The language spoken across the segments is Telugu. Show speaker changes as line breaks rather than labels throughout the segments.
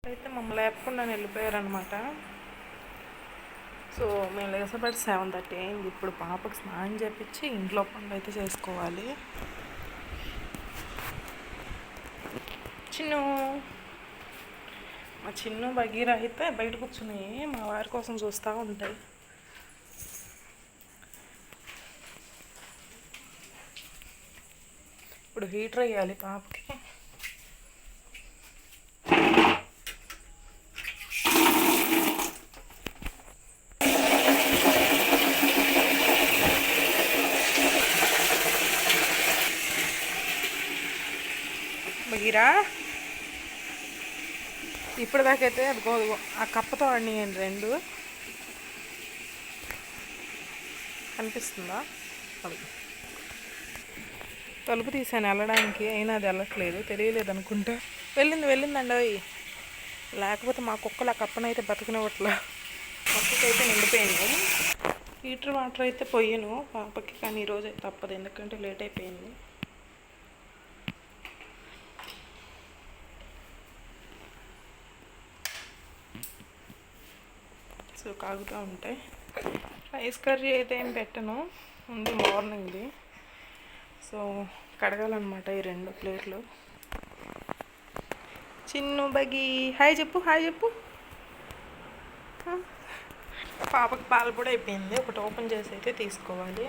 అయితే మమ్మల్ని లేపకుండా వెళ్ళిపోయారనమాట. సో మేము లేసేపటి 7:30 అయింది. ఇప్పుడు పాపకు స్నానం చేపించి ఇంట్లో పనులు అయితే చేసుకోవాలి. చిన్ను మా చిన్ను బగీర అయితే బయట కూర్చున్నాయి, మా వారి కోసం చూస్తూ ఉంటాయి. ఇప్పుడు హీటర్ వేయాలి పాపకి. బగీరా ఇప్పటిదాకైతే అదిగో ఆ కప్పతో ఆడినాయండి రెండు. కనిపిస్తుందా? తలుపు తీసాను వెళ్ళడానికి, అయినా అది వెళ్ళట్లేదు, తెలియలేదు అనుకుంటా. వెళ్ళిందండి అవి. లేకపోతే మా కుక్కలు ఆ కప్పనైతే బతకనివ్వట్లా. కుక్కకైతే నిండిపోయింది. హీటర్ వాటర్ అయితే పోయాను పాపకి, కానీ ఈరోజు అయితే తప్పదు ఎందుకంటే లేట్ అయిపోయింది. సో కాగుతూ ఉంటాయి. రైస్ కర్రీ అయితే ఏం పెట్టను, ఉంది మార్నింగ్ది. సో కడగాలన్నమాట ఈ 2 ప్లేట్లు. చిన్ను బగి హాయ్ చెప్పు. పాపకి పాలు కూడా అయిపోయింది, ఒకటి ఓపెన్ చేసి అయితే తీసుకోవాలి.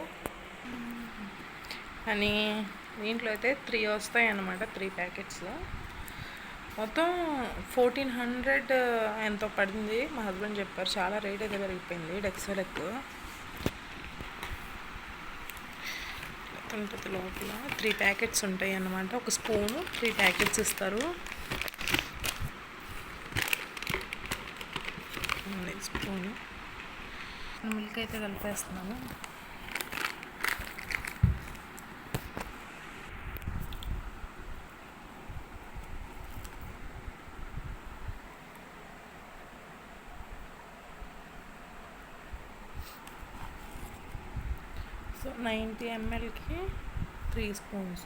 అని దీంట్లో అయితే 3 వస్తాయి అన్నమాట, 3 ప్యాకెట్స్. మొత్తం 1400 ఎంతో పడింది. మా హస్బెండ్ చెప్పారు, చాలా రేట్ అయితే పెరిగిపోయింది డెక్సెలెక్. ఉంటుంది లోపల 3 ప్యాకెట్స్ ఉంటాయి అన్నమాట. ఒక స్పూను 3 ప్యాకెట్స్ ఇస్తారు. స్పూను మిల్క్ అయితే కలిపేస్తున్నాను. So 90 mlకి 3 spoons.